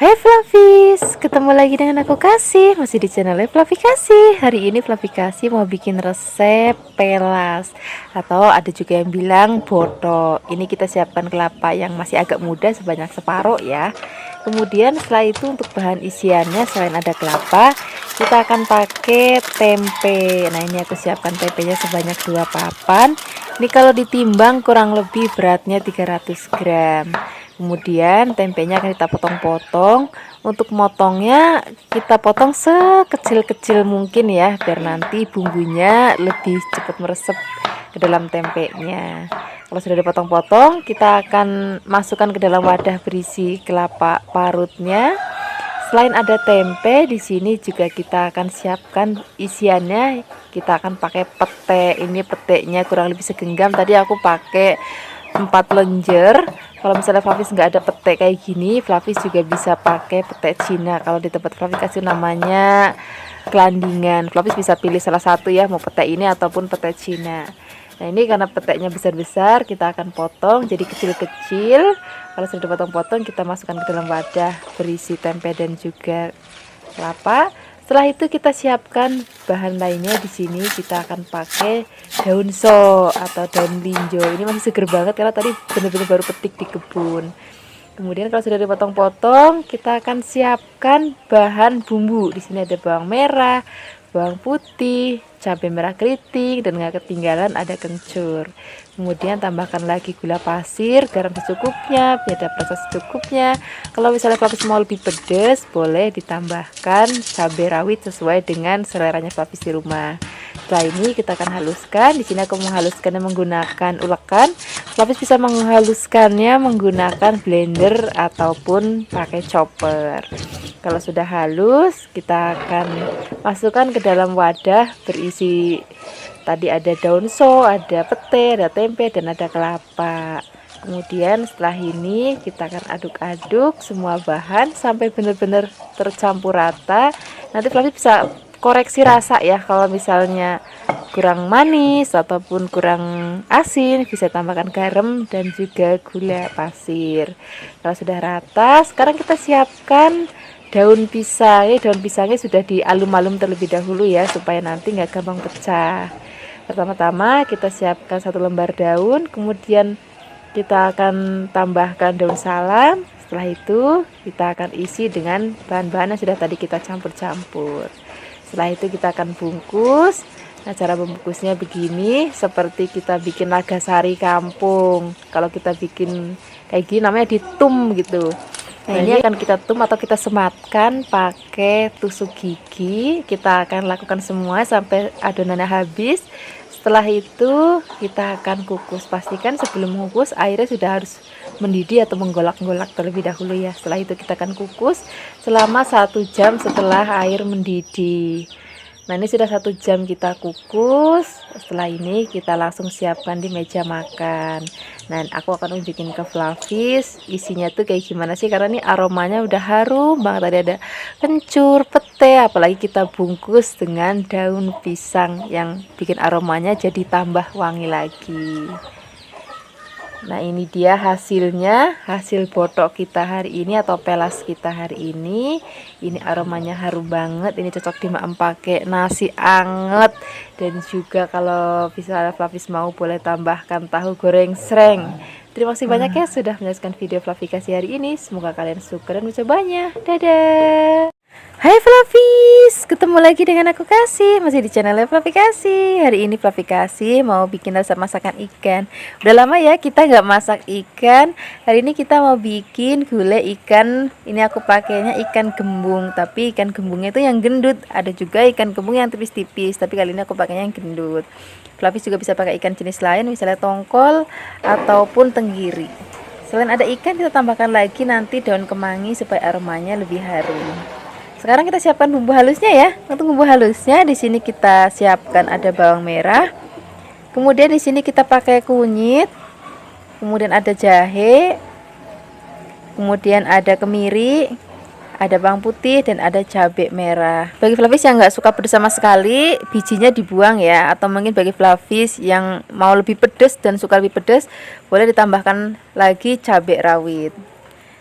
Hai Flavis, ketemu lagi dengan aku Kasih, masih di channel Flavi Kasih. Hari ini Flavi Kasih mau bikin resep pelas, atau ada juga yang bilang boto. Ini kita siapkan kelapa yang masih agak muda sebanyak separuh ya. Kemudian setelah itu untuk bahan isiannya selain ada kelapa, kita akan pakai tempe. Nah ini aku siapkan tempenya sebanyak 2 papan. Ini kalau ditimbang kurang lebih beratnya 300 gram. Kemudian tempenya akan kita potong-potong. Untuk motongnya kita potong sekecil-kecil mungkin ya, biar nanti bumbunya lebih cepat meresap ke dalam tempenya. Kalau sudah dipotong-potong, kita akan masukkan ke dalam wadah berisi kelapa parutnya. Selain ada tempe, di sini juga kita akan siapkan isiannya. Kita akan pakai pete. Ini petenya kurang lebih segenggam. Tadi aku pakai 4 lenjer. Kalau misalnya Flavis nggak ada pete kayak gini, Flavis juga bisa pakai pete Cina. Kalau di tempat Flavis kasih namanya kelandingan. Flavis bisa pilih salah satu ya, mau pete ini ataupun pete Cina. Nah ini karena peteknya besar-besar, kita akan potong jadi kecil-kecil. Kalau sudah dipotong-potong, kita masukkan ke dalam wadah berisi tempe dan juga kelapa. Setelah itu kita siapkan bahan lainnya. Di sini kita akan pakai daun so atau daun linjo. Ini masih seger banget karena tadi benar-benar baru petik di kebun. Kemudian kalau sudah dipotong-potong, kita akan siapkan bahan bumbu. Di sini ada bawang merah, bawang putih, cabai merah keriting, dan nggak ketinggalan ada kencur. Kemudian tambahkan lagi gula pasir, garam secukupnya, penyedap rasa secukupnya. Kalau misalnya Flavis mau lebih pedas, boleh ditambahkan cabai rawit sesuai dengan seleranya Flavis di rumah. Setelah ini kita akan haluskan. Di sini aku menghaluskannya menggunakan ulekan. Flavis bisa menghaluskannya menggunakan blender ataupun pakai chopper. Kalau sudah halus, kita akan masukkan ke dalam wadah berisi tadi ada daun so, ada pete, ada tempe, dan ada kelapa. Kemudian setelah ini kita akan aduk-aduk semua bahan sampai benar-benar tercampur rata. Nanti Flavis bisa koreksi rasa ya, kalau misalnya kurang manis ataupun kurang asin, bisa tambahkan garam dan juga gula pasir. Kalau sudah rata, sekarang kita siapkan daun pisang. Daun pisangnya sudah dialum-alum terlebih dahulu ya, supaya nanti nggak gampang pecah. Pertama-tama kita siapkan 1 lembar daun, kemudian kita akan tambahkan daun salam. Setelah itu kita akan isi dengan bahan-bahan yang sudah tadi kita campur-campur. Setelah itu kita akan bungkus. Nah, cara membungkusnya begini, seperti kita bikin lagasari kampung. Kalau kita bikin kayak gini namanya ditum gitu. Nah, ini akan kita tum atau kita sematkan pakai tusuk gigi. Kita akan lakukan semua sampai adonannya habis. Setelah itu kita akan kukus. Pastikan sebelum mengukus airnya sudah harus mendidih atau menggolak-golak terlebih dahulu ya. Setelah itu kita akan kukus selama 1 jam setelah air mendidih. Nah ini sudah 1 jam kita kukus. Setelah ini kita langsung siapkan di meja makan. Nah aku akan unjukin ke Flavis isinya tuh kayak gimana sih, karena ini aromanya udah harum banget. Tadi ada kencur, pete, apalagi kita bungkus dengan daun pisang yang bikin aromanya jadi tambah wangi lagi. Nah ini dia hasilnya, hasil botok kita hari ini atau pelas kita hari ini. Ini aromanya harum banget. Ini cocok dimakan pakai nasi anget, dan juga kalau bisa Flavis mau boleh tambahkan tahu goreng sreng. Terima kasih banyak ya sudah menyaksikan video Flavi Kasih hari ini. Semoga kalian suka dan mencobanya. Dadah. Hai Flavis, ketemu lagi dengan aku Kasih, masih di channel Flavi Kasih. Hari ini Flavi Kasih mau bikin resep masakan ikan. Udah lama ya kita nggak masak ikan. Hari ini kita mau bikin gulai ikan. Ini aku pakainya ikan gembung, tapi ikan gembungnya itu yang gendut. Ada juga ikan gembung yang tipis-tipis, tapi kali ini aku pakainya yang gendut. Flavis juga bisa pakai ikan jenis lain, misalnya tongkol ataupun tenggiri. Selain ada ikan, kita tambahkan lagi nanti daun kemangi supaya aromanya lebih harum. Sekarang kita siapkan bumbu halusnya ya. Untuk bumbu halusnya di sini kita siapkan ada bawang merah. Kemudian di sini kita pakai kunyit. Kemudian ada jahe. Kemudian ada kemiri, ada bawang putih, dan ada cabai merah. Bagi Flavis yang nggak suka pedas sama sekali, bijinya dibuang ya. Atau mungkin bagi Flavis yang mau lebih pedas dan suka lebih pedas, boleh ditambahkan lagi cabai rawit.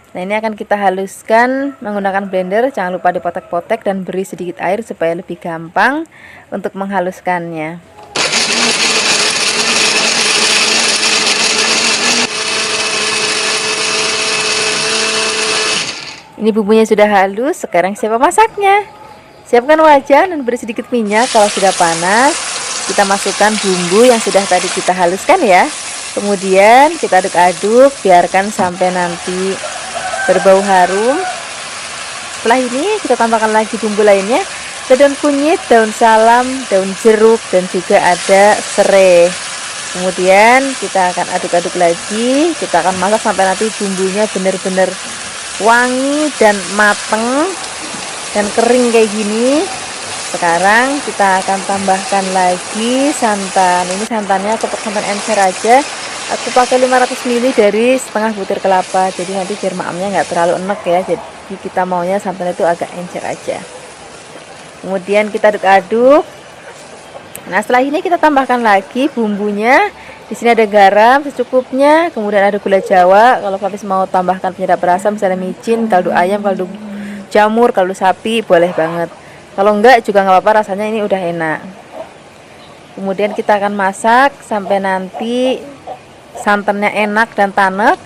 Nah, ini akan kita haluskan menggunakan blender. Jangan lupa dipotek-potek dan beri sedikit air supaya lebih gampang untuk menghaluskannya. Ini bumbunya sudah halus, sekarang siap masaknya. Siapkan wajan dan beri sedikit minyak. Kalau sudah panas, kita masukkan bumbu yang sudah tadi kita haluskan ya. Kemudian kita aduk-aduk, biarkan sampai nanti berbau harum. Setelah ini kita tambahkan lagi bumbu lainnya, ada daun kunyit, daun salam, daun jeruk, dan juga ada serai. Kemudian kita akan aduk-aduk lagi. Kita akan masak sampai nanti bumbunya benar-benar wangi dan mateng dan kering kayak gini. Sekarang kita akan tambahkan lagi santan. Ini santannya aku pakai santan encer aja. Aku pakai 500 ml dari setengah butir kelapa. Jadi nanti biar maamnya nggak terlalu enek ya. Jadi kita maunya santan itu agak encer aja. Kemudian kita aduk-aduk. Nah, setelah ini kita tambahkan lagi bumbunya. Di sini ada garam secukupnya, kemudian ada gula Jawa. Kalau Flavis mau tambahkan penyedap rasa, misalnya micin, kaldu ayam, kaldu jamur, kaldu sapi, boleh banget. Kalau enggak juga nggak apa-apa, rasanya ini udah enak. Kemudian kita akan masak sampai nanti santannya enak dan tanek.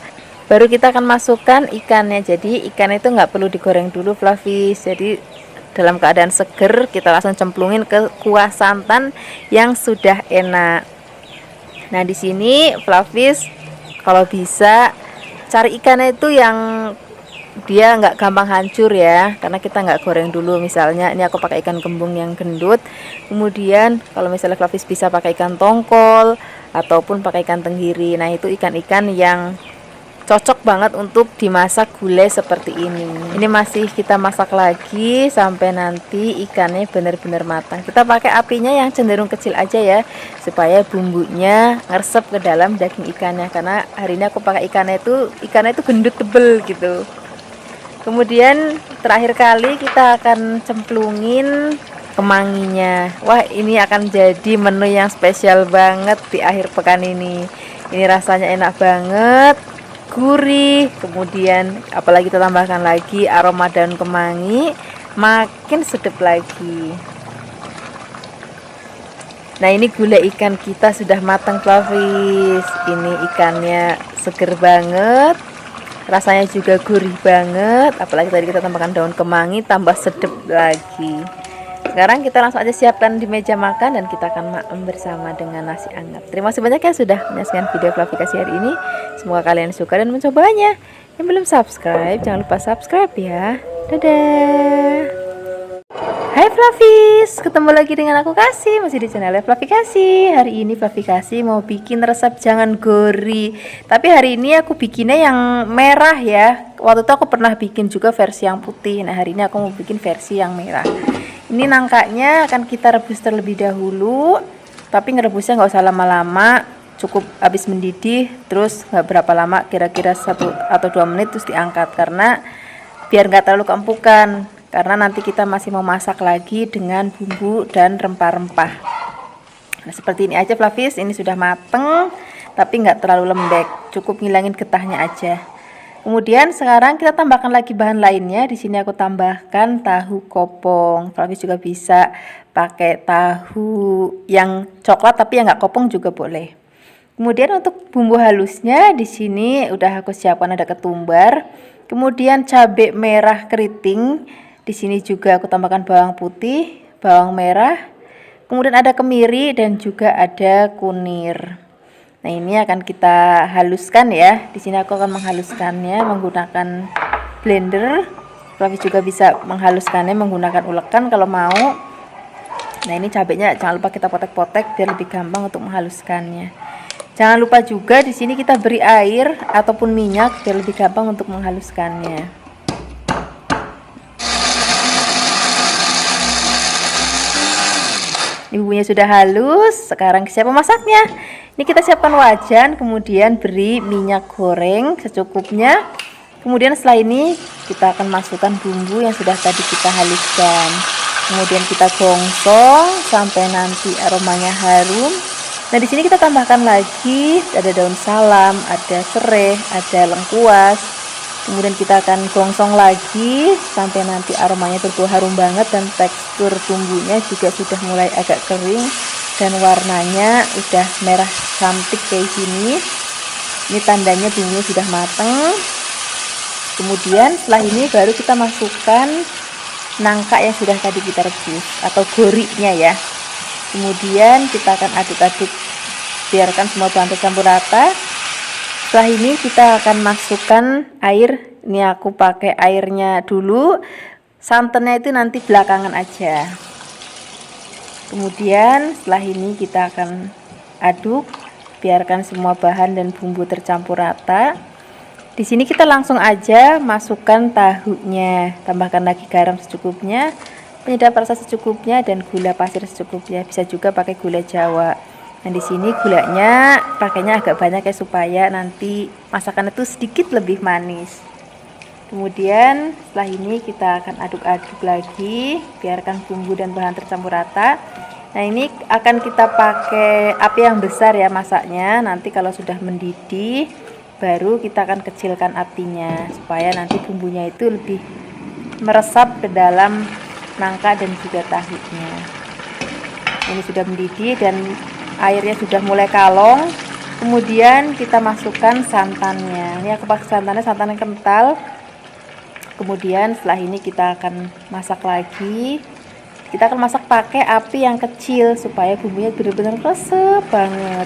Baru kita akan masukkan ikannya. Jadi ikan itu nggak perlu digoreng dulu, Flavis. Jadi dalam keadaan seger kita langsung cemplungin ke kuah santan yang sudah enak. Nah, di sini Flavis kalau bisa cari ikannya itu yang dia nggak gampang hancur ya, karena kita nggak goreng dulu. Misalnya ini aku pakai ikan kembung yang gendut. Kemudian kalau misalnya Flavis bisa pakai ikan tongkol ataupun pakai ikan tenggiri. Nah, itu ikan-ikan yang cocok banget untuk dimasak gulai seperti ini. Ini masih kita masak lagi sampai nanti ikannya benar-benar matang. Kita pakai apinya yang cenderung kecil aja ya, supaya bumbunya ngeresep ke dalam daging ikannya. Karena hari ini aku pakai ikannya itu gendut tebel gitu. Kemudian terakhir kali kita akan cemplungin kemanginya. Wah, ini akan jadi menu yang spesial banget di akhir pekan ini. Ini rasanya enak banget, gurih. Kemudian apalagi kita tambahkan lagi aroma daun kemangi, makin sedap lagi. Nah, ini gulai ikan kita sudah matang, Flavis. Ini ikannya seger banget, rasanya juga gurih banget. Apalagi tadi kita tambahkan daun kemangi, tambah sedap lagi. Sekarang kita langsung aja siapkan di meja makan dan kita akan makan bersama dengan nasi hangat. Terima kasih banyak ya sudah menyaksikan video Flavikasi hari ini. Semoga kalian suka dan mencobanya. Yang belum subscribe, jangan lupa subscribe ya. Dadah. Hai Flavis, ketemu lagi dengan aku Kasih, masih di channel Flavikasi. Hari ini Flavikasi mau bikin resep jangan gori. Tapi hari ini aku bikinnya yang merah ya. Waktu itu aku pernah bikin juga versi yang putih. Nah, hari ini aku mau bikin versi yang merah. Ini nangkanya akan kita rebus terlebih dahulu, tapi ngerebusnya nggak usah lama-lama, cukup habis mendidih, terus nggak berapa lama, kira-kira 1 atau 2 menit terus diangkat, karena biar nggak terlalu keempukan, karena nanti kita masih mau masak lagi dengan bumbu dan rempah-rempah. Nah, seperti ini aja Flavis, ini sudah mateng, tapi nggak terlalu lembek, cukup ngilangin getahnya aja. Kemudian sekarang kita tambahkan lagi bahan lainnya. Di sini aku tambahkan tahu kopong. Flavis juga bisa pakai tahu yang coklat tapi yang nggak kopong juga boleh. Kemudian untuk bumbu halusnya di sini udah aku siapkan, ada ketumbar, kemudian cabai merah keriting. Di sini juga aku tambahkan bawang putih, bawang merah, kemudian ada kemiri dan juga ada kunir. Nah, ini akan kita haluskan ya. Di sini aku akan menghaluskannya menggunakan blender. Flavis juga bisa menghaluskannya menggunakan ulekan kalau mau. Nah, ini cabenya jangan lupa kita potek-potek biar lebih gampang untuk menghaluskannya. Jangan lupa juga di sini kita beri air ataupun minyak biar lebih gampang untuk menghaluskannya. Ini bumbunya sudah halus, sekarang siap memasaknya. Ini kita siapkan wajan, kemudian beri minyak goreng secukupnya. Kemudian setelah ini kita akan masukkan bumbu yang sudah tadi kita haluskan. Kemudian kita gongsong sampai nanti aromanya harum. Nah, di sini kita tambahkan lagi ada daun salam, ada serai, ada lengkuas. Kemudian kita akan gongsong lagi sampai nanti aromanya berbau harum banget dan tekstur bumbunya juga sudah mulai agak kering dan warnanya udah merah cantik kayak gini. Ini tandanya bumbunya sudah mateng. Kemudian setelah ini baru kita masukkan nangka yang sudah tadi kita rebus atau goriknya ya. Kemudian kita akan aduk-aduk, biarkan semua bahan tercampur rata. Setelah ini kita akan masukkan air. Ini aku pakai airnya dulu, santannya itu nanti belakangan aja. Kemudian setelah ini kita akan aduk, biarkan semua bahan dan bumbu tercampur rata. Di sini kita langsung aja masukkan tahunya, tambahkan lagi garam secukupnya, penyedap rasa secukupnya, dan gula pasir secukupnya. Bisa juga pakai gula Jawa. Nah di sini gulanya pakainya agak banyak ya supaya nanti masakan itu sedikit lebih manis. Kemudian setelah ini kita akan aduk-aduk lagi, biarkan bumbu dan bahan tercampur rata. Nah ini akan kita pakai api yang besar ya masaknya. Nanti kalau sudah mendidih baru kita akan kecilkan apinya supaya nanti bumbunya itu lebih meresap ke dalam nangka dan juga tahunya. Ini sudah mendidih dan airnya sudah mulai kalong. Kemudian kita masukkan santannya. Ini aku pakai santan yang kental. Kemudian setelah ini kita akan masak lagi. Kita akan masak pakai api yang kecil supaya bumbunya benar-benar resep banget.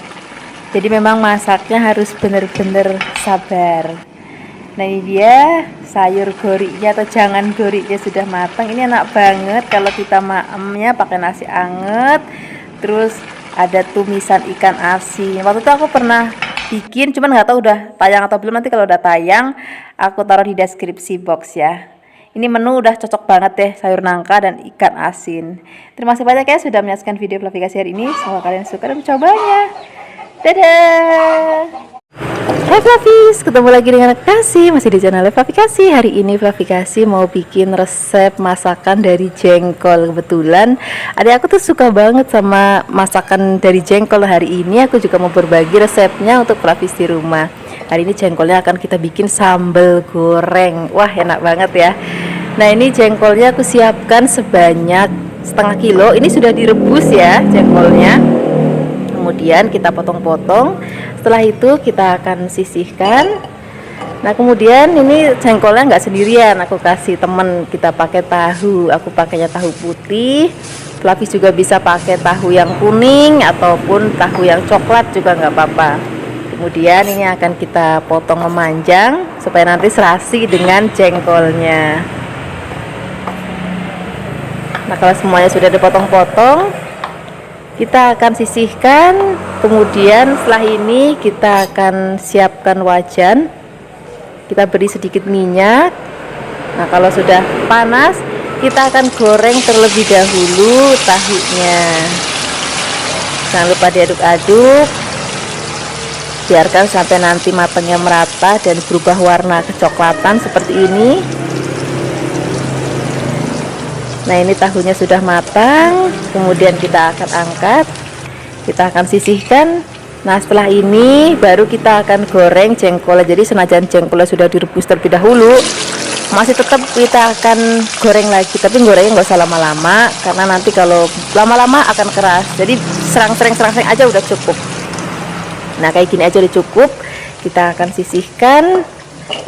Jadi memang masaknya harus benar-benar sabar. Nah ini dia sayur goriknya atau jangan goriknya sudah matang. Ini enak banget kalau kita maemnya pakai nasi anget. Terus ada tumisan ikan asin. Waktu itu aku pernah bikin, cuman nggak tahu udah tayang atau belum. Nanti kalau udah tayang aku taruh di deskripsi box ya. Ini menu udah cocok banget deh, sayur nangka dan ikan asin. Terima kasih banyak ya sudah menyaksikan video Fluffy Kasih hari ini. Semoga kalian suka dan mencobanya. Dadah. Hai Fluffies, ketemu lagi dengan Kasih, masih di channel Fluffy Kasih. Hari ini Fluffy Kasih mau bikin resep masakan dari jengkol. Kebetulan adik aku tuh suka banget sama masakan dari jengkol. Hari ini aku juga mau berbagi resepnya untuk Fluffies di rumah. Hari ini jengkolnya akan kita bikin sambal goreng. Wah enak banget ya. Nah ini jengkolnya aku siapkan sebanyak setengah kilo. Ini sudah direbus ya jengkolnya. Kemudian kita potong-potong. Setelah itu kita akan sisihkan. Nah kemudian ini jengkolnya nggak sendirian, aku kasih temen. Kita pakai tahu, aku pakainya tahu putih. Fluffy juga bisa pakai tahu yang kuning ataupun tahu yang coklat juga nggak apa-apa. Kemudian ini akan kita potong memanjang supaya nanti serasi dengan jengkolnya. Nah kalau semuanya sudah dipotong-potong, kita akan sisihkan. Kemudian setelah ini kita akan siapkan wajan. Kita beri sedikit minyak. Nah kalau sudah panas, kita akan goreng terlebih dahulu tahunya. Jangan lupa diaduk-aduk, biarkan sampai nanti matangnya merata dan berubah warna kecoklatan seperti ini. Nah ini tahunya sudah matang. Kemudian kita akan angkat, kita akan sisihkan. Nah setelah ini baru kita akan goreng jengkolnya. Jadi senajan jengkolnya sudah direbus terlebih dahulu, masih tetap kita akan goreng lagi, tapi gorengnya nggak usah lama-lama karena nanti kalau lama-lama akan keras. Jadi serang-serang aja udah cukup. Nah kayak gini aja udah cukup. Kita akan sisihkan.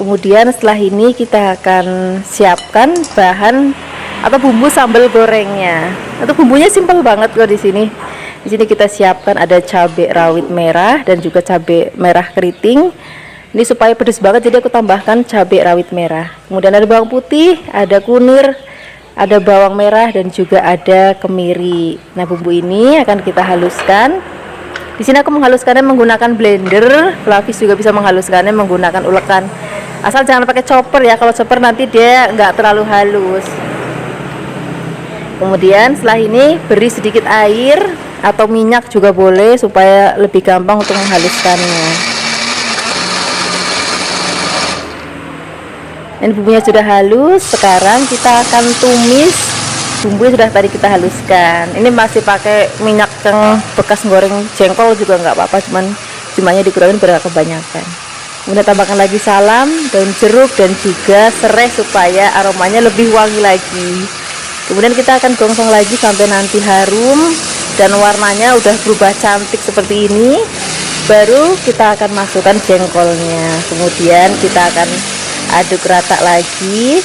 Kemudian setelah ini kita akan siapkan bahan atau bumbu sambal gorengnya. Itu bumbunya simpel banget kok di sini. Di sini kita siapkan ada cabai rawit merah dan juga cabai merah keriting. Ini supaya pedas banget jadi aku tambahkan cabai rawit merah. Kemudian ada bawang putih, ada kunir, ada bawang merah dan juga ada kemiri. Nah, bumbu ini akan kita haluskan. Di sini aku menghaluskannya menggunakan blender. Fluffy juga bisa menghaluskannya menggunakan ulekan. Asal jangan pakai chopper ya. Kalau chopper nanti dia nggak terlalu halus. Kemudian setelah ini beri sedikit air atau minyak juga boleh supaya lebih gampang untuk menghaluskannya. Ini bumbunya sudah halus. Sekarang kita akan tumis bumbu yang sudah tadi kita haluskan. Ini masih pakai minyak yang bekas goreng jengkol juga nggak apa-apa, jumlahnya dikurangin biar kebanyakan. Kemudian tambahkan lagi salam, daun jeruk, dan juga serai supaya aromanya lebih wangi lagi. Kemudian kita akan gongsong lagi sampai nanti harum dan warnanya udah berubah cantik seperti ini. Baru kita akan masukkan jengkolnya. Kemudian kita akan aduk rata lagi.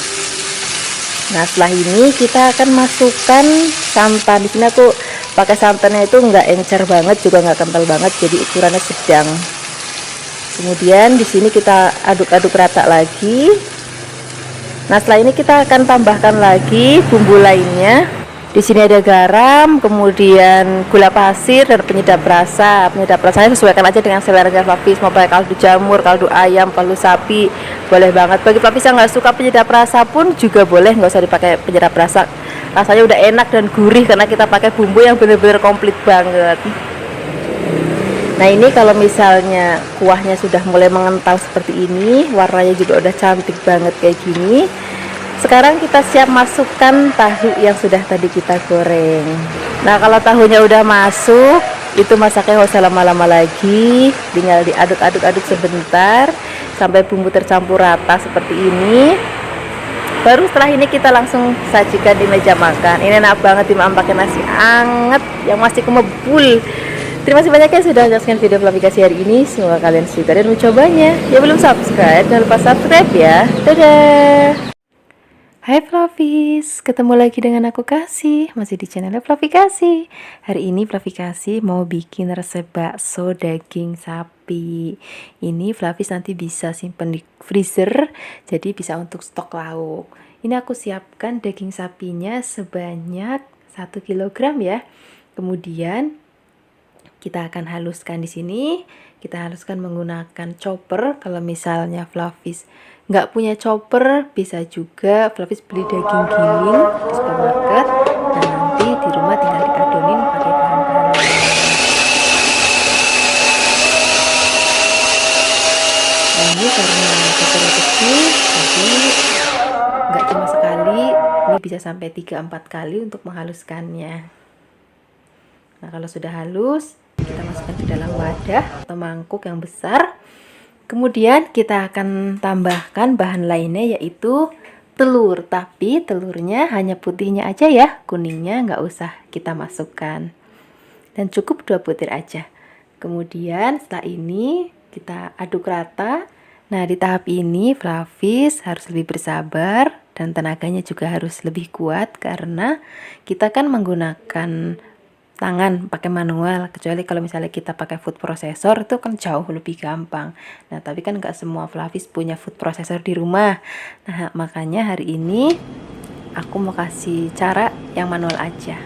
Nah, setelah ini kita akan masukkan santan. Di sini aku pakai santannya itu nggak encer banget, juga nggak kental banget, jadi ukurannya sedang. Kemudian di sini kita aduk-aduk rata lagi. Nah, setelah ini kita akan tambahkan lagi bumbu lainnya. Di sini ada garam, kemudian gula pasir dan penyedap rasa. Penyedap rasanya sesuaikan aja dengan selera Flavis. Mau pakai kaldu jamur, kaldu ayam, kaldu sapi, boleh banget. Bagi Flavis yang nggak suka penyedap rasa pun juga boleh, nggak usah dipakai penyedap rasa. Rasanya udah enak dan gurih karena kita pakai bumbu yang bener-bener komplit banget. Nah, ini kalau misalnya kuahnya sudah mulai mengental seperti ini, warnanya juga udah cantik banget kayak gini. Sekarang kita siap masukkan tahu yang sudah tadi kita goreng. Nah, kalau tahunya udah masuk, itu masaknya nggak usah lama-lama lagi, tinggal diaduk-aduk sebentar sampai bumbu tercampur rata seperti ini. Baru setelah ini kita langsung sajikan di meja makan. Ini enak banget dimakan pakai nasi anget yang masih kemebul. Terima kasih banyak ya sudah menyaksikan video aplikasi hari ini. Semoga kalian suka dan mencobanya. Yang belum subscribe, jangan lupa subscribe ya. Dadah. Hai Flavis, ketemu lagi dengan aku Kasih, masih di channel Flavi Kasih. Hari ini Flavi Kasih mau bikin resep bakso daging sapi. Ini Flavis nanti bisa simpen di freezer, jadi bisa untuk stok lauk. Ini aku siapkan daging sapinya sebanyak 1 kilogram ya. Kemudian kita akan haluskan di sini. Kita haluskan menggunakan chopper. Kalau misalnya Flavis nggak punya chopper, bisa juga Flavis beli daging giling di supermarket. Dan nanti di rumah tinggal diadonin pakai bahan-bahan. Nah, ini karena choppernya kecil, jadi nggak cuma sekali, ini bisa sampai 3-4 kali untuk menghaluskannya. Nah, kalau sudah halus, kita masukkan ke dalam wadah atau mangkuk yang besar. Kemudian kita akan tambahkan bahan lainnya yaitu telur, tapi telurnya hanya putihnya aja ya, kuningnya nggak usah kita masukkan. Dan cukup 2 butir aja. Kemudian setelah ini kita aduk rata. Nah, di tahap ini Flavis harus lebih bersabar dan tenaganya juga harus lebih kuat karena kita kan menggunakan tangan pakai manual, kecuali kalau misalnya kita pakai food processor itu kan jauh lebih gampang. Nah, tapi kan nggak semua Flavis punya food processor di rumah. Nah, makanya hari ini aku mau kasih cara yang manual aja.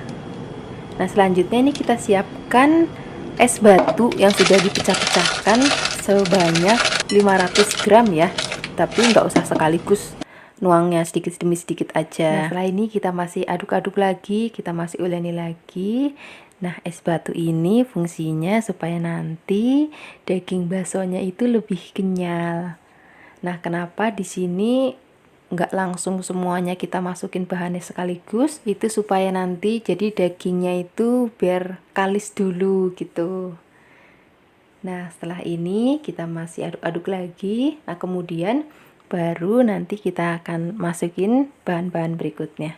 Nah, selanjutnya ini kita siapkan es batu yang sudah dipecah-pecahkan sebanyak 500 gram ya, tapi nggak usah sekaligus, nuangnya sedikit demi sedikit aja. Nah, setelah ini kita masih aduk-aduk lagi, kita masih uleni lagi. Nah, es batu ini fungsinya supaya nanti daging baksonya itu lebih kenyal. Nah, kenapa di sini nggak langsung semuanya kita masukin bahannya sekaligus? Itu supaya nanti jadi dagingnya itu biar kalis dulu gitu. Nah, setelah ini kita masih aduk-aduk lagi. Nah, kemudian baru nanti kita akan masukin bahan-bahan berikutnya.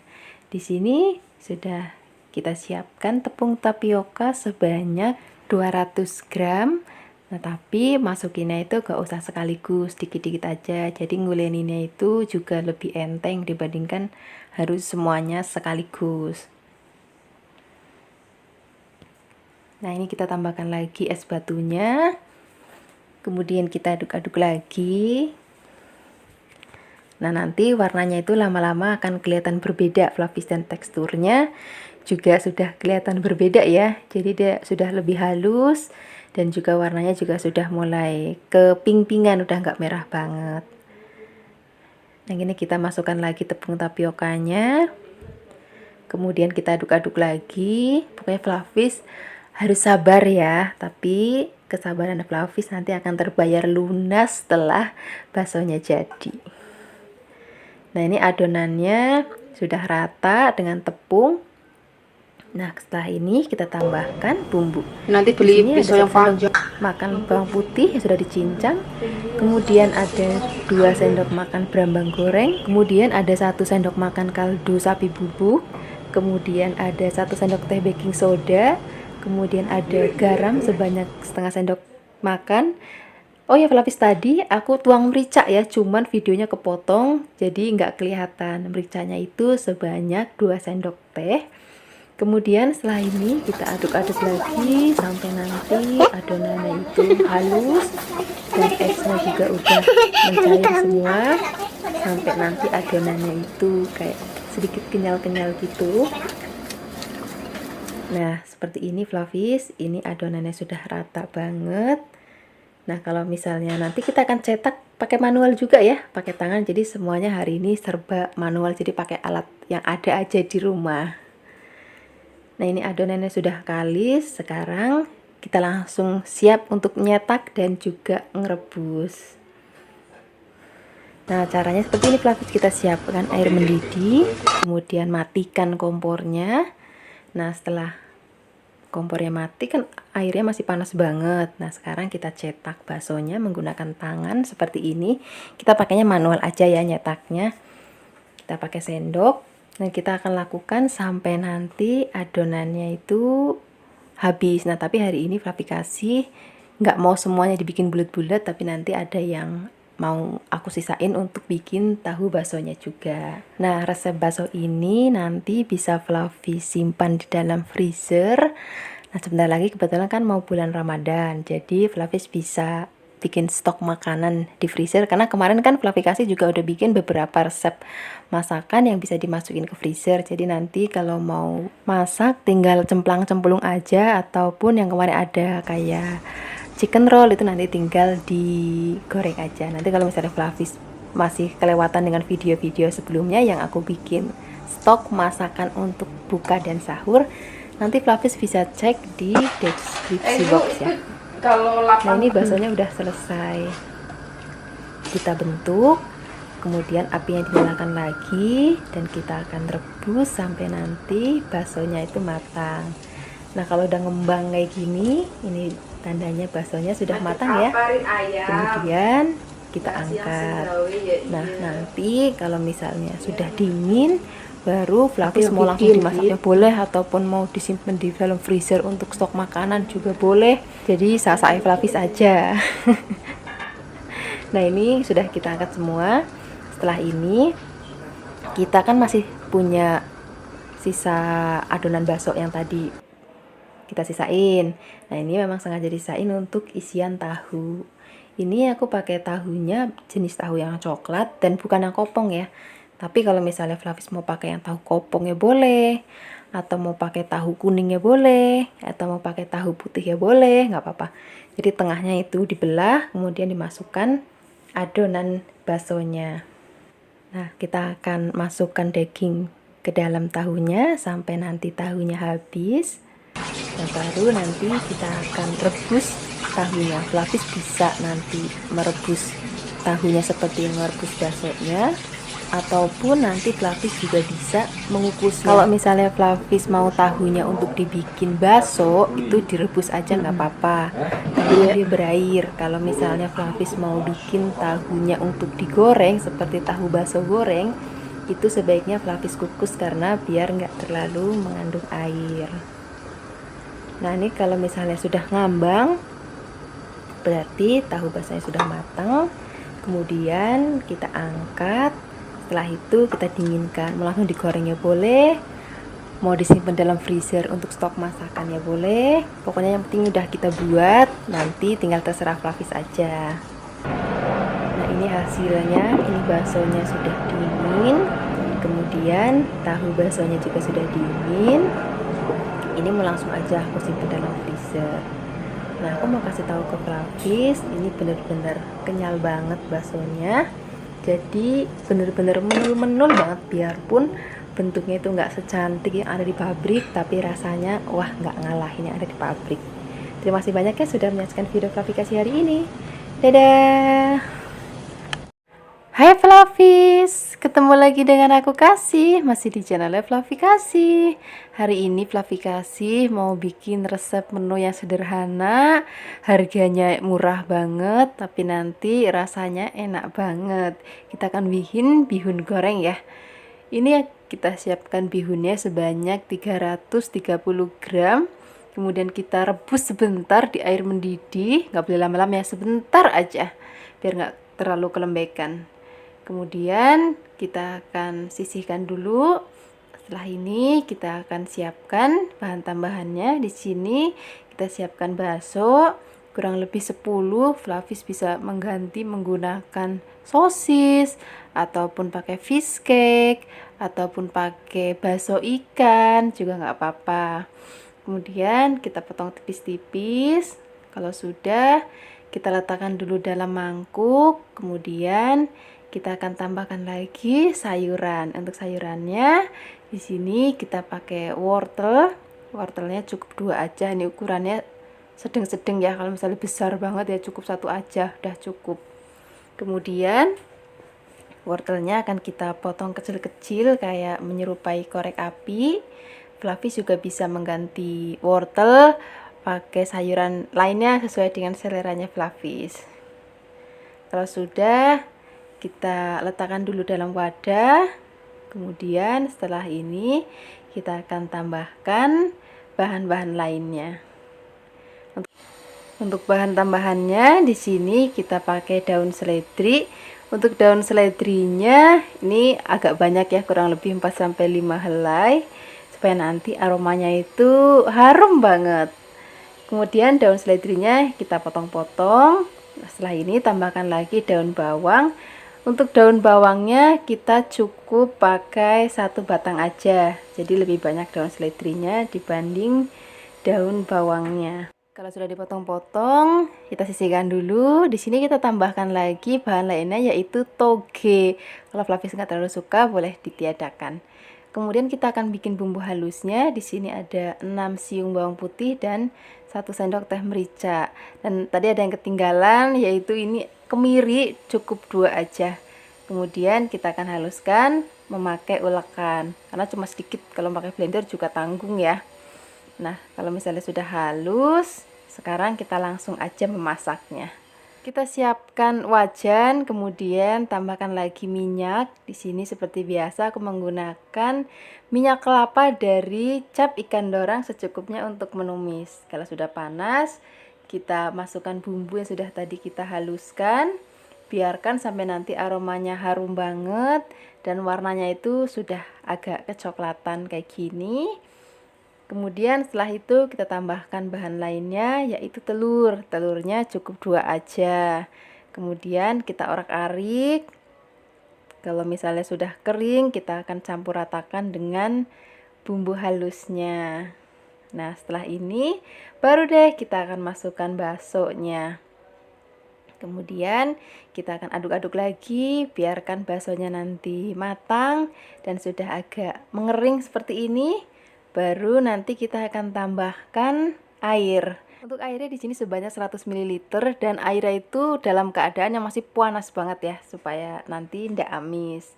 Di sini sudah kita siapkan tepung tapioka sebanyak 200 gram. Nah, tapi masukinnya itu gak usah sekaligus, dikit-dikit aja. Jadi nguleninnya itu juga lebih enteng dibandingkan harus semuanya sekaligus. Nah, ini kita tambahkan lagi es batunya. Kemudian kita aduk-aduk lagi. Nah, nanti warnanya itu lama-lama akan kelihatan berbeda, Flavis, dan teksturnya juga sudah kelihatan berbeda ya. Jadi dia sudah lebih halus dan juga warnanya juga sudah mulai keping-pingan, udah nggak merah banget. Nah, ini kita masukkan lagi tepung tapiokanya. Kemudian kita aduk-aduk lagi. Pokoknya Flavis harus sabar ya, tapi kesabaran Flavis nanti akan terbayar lunas setelah baksonya jadi. Nah, ini adonannya sudah rata dengan tepung. Nah, setelah ini kita tambahkan bumbu. Nanti Di beli sini pisau ada yang 1 sendok panjang. makan bawang putih yang sudah dicincang. Kemudian ada 2 sendok makan brambang goreng. Kemudian ada 1 sendok makan kaldu sapi bubuk. Kemudian ada 1 sendok teh baking soda. Kemudian ada garam sebanyak setengah sendok makan. Oh ya, pelapis tadi aku tuang merica ya, cuman videonya kepotong jadi nggak kelihatan. Mericanya itu sebanyak 2 sendok teh. Kemudian setelah ini kita aduk-aduk lagi sampai nanti adonannya itu halus dan esnya juga udah mencair semua, sampai nanti adonannya itu kayak sedikit kenyal-kenyal gitu. Nah, seperti ini Flavis, ini adonannya sudah rata banget. Nah, kalau misalnya nanti kita akan cetak pakai manual juga ya, pakai tangan. Jadi semuanya hari ini serba manual, jadi pakai alat yang ada aja di rumah. Nah, ini adonannya sudah kalis. Sekarang kita langsung siap untuk nyetak dan juga ngerebus. Nah, caranya seperti ini Flavis, kita siapkan air mendidih, kemudian matikan kompornya. Nah, setelah kompornya mati kan airnya masih panas banget. Nah, sekarang kita cetak baksonya menggunakan tangan seperti ini. Kita pakainya manual aja ya nyetaknya. Kita pakai sendok. Nah, kita akan lakukan sampai nanti adonannya itu habis. Nah, tapi hari ini Flavi kasih nggak mau semuanya dibikin bulat-bulat, tapi nanti ada yang mau aku sisain untuk bikin tahu baksonya juga. Nah, resep bakso ini nanti bisa Flavi simpan di dalam freezer. Nah, sebentar lagi kebetulan kan mau bulan Ramadan, jadi Flavis bisa bikin stok makanan di freezer, karena kemarin kan Flavi kasih juga udah bikin beberapa resep masakan yang bisa dimasukin ke freezer. Jadi nanti kalau mau masak tinggal cemplang-cemplung aja, ataupun yang kemarin ada kayak chicken roll itu nanti tinggal digoreng aja. Nanti kalau misalnya Flavi masih kelewatan dengan video-video sebelumnya yang aku bikin stok masakan untuk buka dan sahur, nanti Flavis bisa cek di deskripsi box ya. Nah, ini baksonya udah selesai kita bentuk, kemudian apinya dinyalakan lagi dan kita akan rebus sampai nanti baksonya itu matang. Nah, kalau udah ngembang kayak gini, ini tandanya baksonya sudah matang ya. Kemudian kita angkat. Nah, nanti kalau misalnya sudah dingin, baru Flavis mau langsung dimasaknya boleh, ataupun mau disimpan di dalam freezer untuk stok makanan juga boleh. Jadi sasai Flavis aja. Nah, ini sudah kita angkat semua. Setelah ini kita kan masih punya sisa adonan bakso yang tadi kita sisain. Nah, ini memang sengaja disain untuk isian tahu. Ini aku pakai tahunya jenis tahu yang coklat dan bukan yang kopong ya. Tapi kalau misalnya Flavis mau pakai yang tahu kopongnya boleh, atau mau pakai tahu kuningnya boleh, atau mau pakai tahu putih ya boleh, nggak apa-apa. Jadi tengahnya itu dibelah, kemudian dimasukkan adonan baksonya. Nah, kita akan masukkan daging ke dalam tahunya sampai nanti tahunya habis. Dan baru nanti kita akan rebus tahunya. Flavis bisa nanti merebus tahunya seperti merebus baksonya, ataupun nanti Flavis juga bisa mengukusnya. Kalau misalnya Flavis mau tahunya untuk dibikin bakso, itu direbus aja nggak apa-apa, tapi dia berair. Kalau misalnya Flavis mau bikin tahunya untuk digoreng seperti tahu bakso goreng, itu sebaiknya Flavis kukus karena biar nggak terlalu mengandung air. Nah, ini kalau misalnya sudah ngambang, berarti tahu baksonya sudah matang. Kemudian kita angkat. Setelah itu kita dinginkan, mau langsung digorengnya boleh, mau disimpan dalam freezer untuk stok masakannya boleh. Pokoknya yang penting udah kita buat, nanti tinggal terserah Flavis aja. Nah, ini hasilnya, ini baksonya sudah dingin, kemudian tahu baksonya juga sudah dingin. Ini mau langsung aja aku simpan dalam freezer. Nah, aku mau kasih tahu ke Flavis, ini bener-bener kenyal banget baksonya. Jadi bener-bener menul-menul banget, biarpun bentuknya itu nggak secantik yang ada di pabrik, tapi rasanya wah nggak ngalahin yang ada di pabrik. Terima kasih banyak ya sudah menyaksikan video klarifikasi hari ini. Dadah. Hai Flavis, ketemu lagi dengan aku Kasih, masih di channel Flavi Kasih. Hari ini Flavi Kasih mau bikin resep menu yang sederhana, harganya murah banget, tapi nanti rasanya enak banget. Kita akan bikin bihun goreng ya. Ini kita siapkan bihunnya sebanyak 330 gram. Kemudian kita rebus sebentar di air mendidih, nggak boleh lama-lama ya, sebentar aja, biar nggak terlalu kelembekan. Kemudian kita akan sisihkan dulu. Setelah ini kita akan siapkan bahan tambahannya. Di sini kita siapkan bakso kurang lebih 10. Flavis bisa mengganti menggunakan sosis ataupun pakai fish cake ataupun pakai bakso ikan juga nggak apa-apa. Kemudian kita potong tipis-tipis. Kalau sudah, kita letakkan dulu dalam mangkuk. Kemudian kita akan tambahkan lagi sayuran. Untuk sayurannya di sini kita pakai wortel. Wortelnya cukup 2 aja. Ini ukurannya sedang-sedang ya. Kalau misalnya besar banget ya cukup 1 aja, udah cukup. Kemudian wortelnya akan kita potong kecil-kecil kayak menyerupai korek api. Flavis juga bisa mengganti wortel pakai sayuran lainnya sesuai dengan seleranya Flavis. Kalau sudah, kita letakkan dulu dalam wadah. Kemudian setelah ini kita akan tambahkan bahan-bahan lainnya. Untuk bahan tambahannya di sini kita pakai daun seledri. Untuk daun seledrinya ini agak banyak ya, kurang lebih 4 sampai 5 helai supaya nanti aromanya itu harum banget. Kemudian daun seledrinya kita potong-potong. Setelah ini tambahkan lagi daun bawang. Untuk daun bawangnya kita cukup pakai 1 batang aja, jadi lebih banyak daun seledrinya dibanding daun bawangnya. Kalau sudah dipotong-potong, kita sisihkan dulu. Di sini kita tambahkan lagi bahan lainnya yaitu toge. Kalau Flavis nggak terlalu suka, boleh ditiadakan. Kemudian kita akan bikin bumbu halusnya. Di sini ada 6 siung bawang putih dan 1 sendok teh merica. Dan tadi ada yang ketinggalan, yaitu ini kemiri, cukup 2 aja. Kemudian kita akan haluskan memakai ulekan, karena cuma sedikit, kalau pakai blender juga tanggung ya. Nah, kalau misalnya sudah halus, sekarang kita langsung aja memasaknya. Kita siapkan wajan, kemudian tambahkan lagi minyak. Di sini seperti biasa aku menggunakan minyak kelapa dari cap ikan dorang secukupnya untuk menumis. Kalau sudah panas, kita masukkan bumbu yang sudah tadi kita haluskan. Biarkan sampai nanti aromanya harum banget dan warnanya itu sudah agak kecoklatan kayak gini. Kemudian setelah itu kita tambahkan bahan lainnya yaitu telur. Telurnya cukup 2 aja. Kemudian kita orak-arik. Kalau misalnya sudah kering, kita akan campur ratakan dengan bumbu halusnya. Nah, setelah ini baru deh kita akan masukkan baksonya. Kemudian kita akan aduk-aduk lagi, biarkan baksonya nanti matang dan sudah agak mengering seperti ini. Baru nanti kita akan tambahkan air. Untuk airnya di sini sebanyak 100 ml dan airnya itu dalam keadaan yang masih panas banget ya, supaya nanti tidak amis.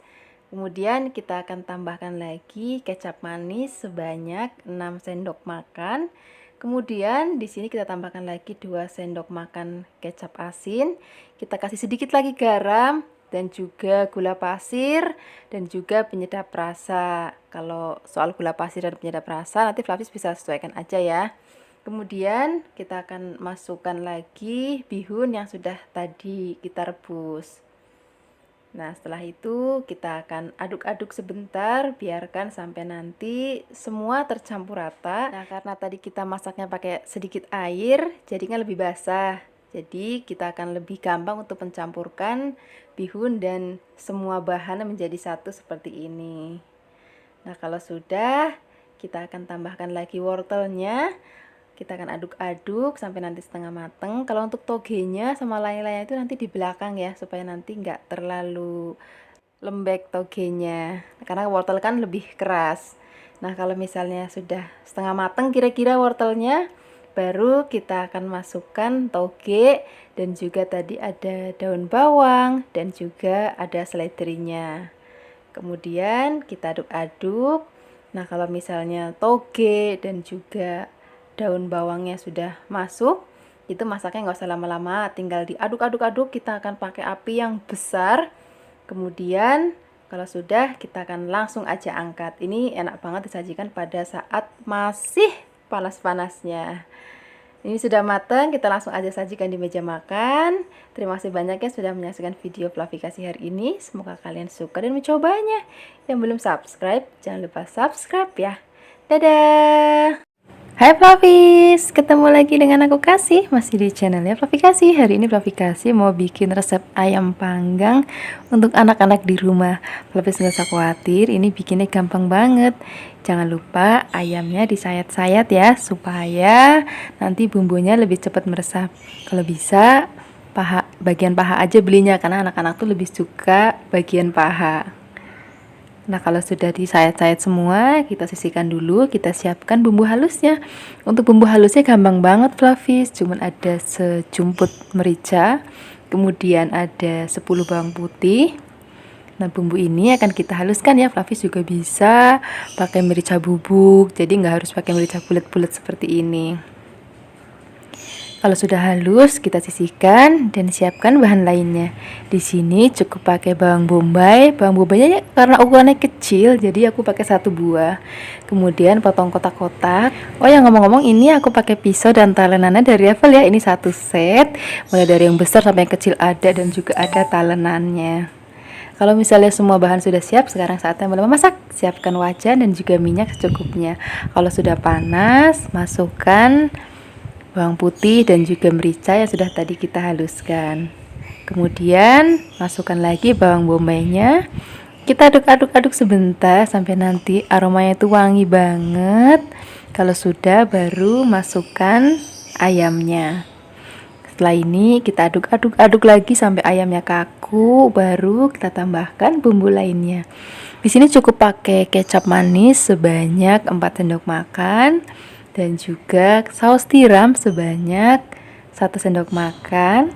Kemudian kita akan tambahkan lagi kecap manis sebanyak 6 sendok makan. Kemudian di sini kita tambahkan lagi 2 sendok makan kecap asin. Kita kasih sedikit lagi garam dan juga gula pasir dan juga penyedap rasa. Kalau soal gula pasir dan penyedap rasa nanti Flavis bisa sesuaikan aja ya. Kemudian kita akan masukkan lagi bihun yang sudah tadi kita rebus. Nah, setelah itu kita akan aduk-aduk sebentar, biarkan sampai nanti semua tercampur rata. Nah, karena tadi kita masaknya pakai sedikit air, jadinya lebih basah. Jadi, kita akan lebih gampang untuk mencampurkan bihun dan semua bahan menjadi satu seperti ini. Nah, kalau sudah, kita akan tambahkan lagi wortelnya. Kita akan aduk-aduk sampai nanti setengah mateng. Kalau untuk togenya sama lain-lainnya itu nanti di belakang ya, supaya nanti nggak terlalu lembek togenya, karena wortel kan lebih keras. Nah, kalau misalnya sudah setengah mateng kira-kira wortelnya, Baru kita akan masukkan toge dan juga tadi ada daun bawang dan juga ada seledrinya. Kemudian kita aduk-aduk. Nah, kalau misalnya toge dan juga daun bawangnya sudah masuk, itu masaknya nggak usah lama-lama, tinggal diaduk-aduk-aduk. Kita akan pakai api yang besar. Kemudian kalau sudah, kita akan langsung aja angkat. Ini enak banget disajikan pada saat masih panas-panasnya. Ini sudah matang, kita langsung aja sajikan di meja makan. Terima kasih banyak ya sudah menyaksikan video Fluffy Kasih hari ini. Semoga kalian suka dan mencobanya. Yang belum subscribe, jangan lupa subscribe ya. Dadah! Hai Fluffies, ketemu lagi dengan aku Kasih, masih di channelnya Fluffy Kasih. Hari ini Fluffy Kasih mau bikin resep ayam panggang untuk anak-anak di rumah. Fluffies gak usah khawatir, ini bikinnya gampang banget. Jangan lupa ayamnya disayat-sayat ya, supaya nanti bumbunya lebih cepat meresap. Kalau bisa, bagian paha aja belinya, karena anak-anak tuh lebih suka bagian paha. Nah, kalau sudah disayat-sayat semua, kita sisihkan dulu, kita siapkan bumbu halusnya. Untuk bumbu halusnya gampang banget Fluffies, cuman ada sejumput merica, kemudian ada 10 bawang putih. Nah, bumbu ini akan kita haluskan ya. Fluffies juga bisa pakai merica bubuk, jadi nggak harus pakai merica bulat-bulat seperti ini. Kalau sudah halus, kita sisihkan dan siapkan bahan lainnya. Di sini cukup pakai bawang bombay. Bawang bombaynya karena ukurannya kecil, jadi aku pakai 1 buah. Kemudian potong kotak-kotak. Oh ya, ngomong-ngomong, ini aku pakai pisau dan talenannya dari Revel ya. Ini 1 set, mulai dari yang besar sampai yang kecil ada, dan juga ada talenannya. Kalau misalnya semua bahan sudah siap, sekarang saatnya mulai memasak. Siapkan wajan dan juga minyak secukupnya. Kalau sudah panas, masukkan bawang putih dan juga merica yang sudah tadi kita haluskan. Kemudian masukkan lagi bawang bombaynya. Kita aduk-aduk sebentar sampai nanti aromanya itu wangi banget. Kalau sudah, baru masukkan ayamnya. Setelah ini kita aduk-aduk lagi sampai ayamnya kaku, baru kita tambahkan bumbu lainnya. Di sini cukup pakai kecap manis sebanyak 4 sendok makan. Dan juga saus tiram sebanyak 1 sendok makan.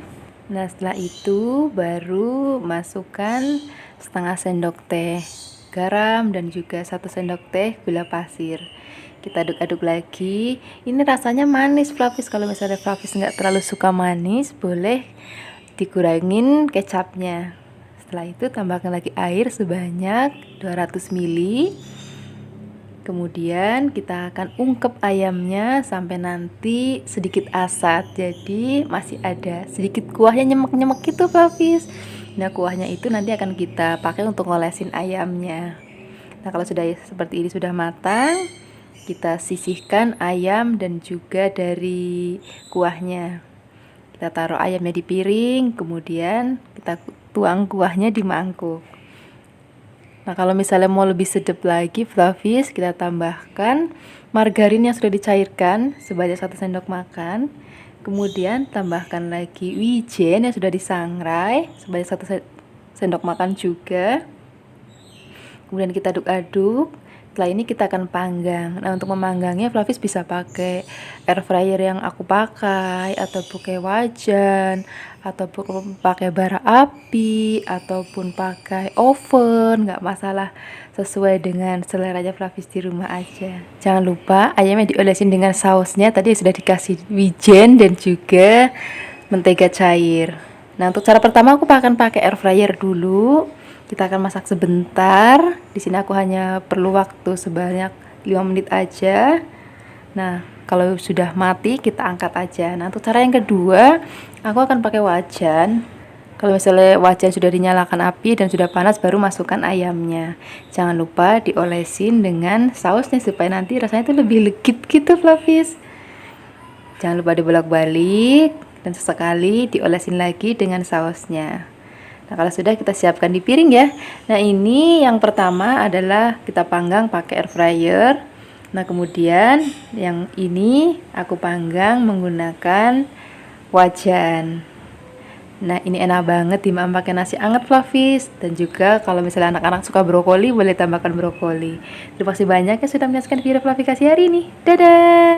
Nah, setelah itu baru masukkan setengah sendok teh garam dan juga 1 sendok teh gula pasir. Kita aduk-aduk lagi. Ini rasanya manis Fluffies. Kalau misalnya Fluffies nggak terlalu suka manis, boleh dikurangin kecapnya. Setelah itu tambahkan lagi air sebanyak 200 ml. Kemudian kita akan ungkep ayamnya sampai nanti sedikit asat. Jadi masih ada sedikit kuahnya nyemek-nyemek gitu Fluffies. Nah, kuahnya itu nanti akan kita pakai untuk ngolesin ayamnya. Nah, kalau sudah seperti ini sudah matang, kita sisihkan ayam dan juga dari kuahnya. Kita taruh ayamnya di piring, kemudian kita tuang kuahnya di mangkuk. Nah, kalau misalnya mau lebih sedap lagi Fluffies, kita tambahkan margarin yang sudah dicairkan sebanyak 1 sendok makan. Kemudian tambahkan lagi wijen yang sudah disangrai sebanyak 1 sendok makan juga. Kemudian kita aduk-aduk. Setelah ini kita akan panggang. Nah, untuk memanggangnya Fluffies bisa pakai air fryer yang aku pakai, atau pakai wajan, ataupun pakai bara api, ataupun pakai oven, nggak masalah, sesuai dengan seleranya Fluffies di rumah aja. Jangan lupa ayamnya diolesin dengan sausnya tadi sudah dikasih wijen dan juga mentega cair. Nah, untuk cara pertama aku akan pakai air fryer dulu. Kita akan masak sebentar. Di sini aku hanya perlu waktu sebanyak 5 menit aja. Nah, kalau sudah mati kita angkat aja. Nah, untuk cara yang kedua, aku akan pakai wajan. Kalau misalnya wajan sudah dinyalakan api dan sudah panas, baru masukkan ayamnya. Jangan lupa diolesin dengan sausnya supaya nanti rasanya itu lebih legit gitu Fluffies. Jangan lupa dibolak-balik dan sesekali diolesin lagi dengan sausnya. Nah, kalau sudah, kita siapkan di piring ya. Nah, ini yang pertama adalah kita panggang pakai air fryer. Nah, kemudian yang ini aku panggang menggunakan wajan. Nah, ini enak banget dimakan pakai nasi anget Fluffies. Dan juga kalau misalnya anak-anak suka brokoli, boleh tambahkan brokoli. Terima kasih banyak ya sudah menyaksikan video Fluffy Kasih hari ini. Dadah!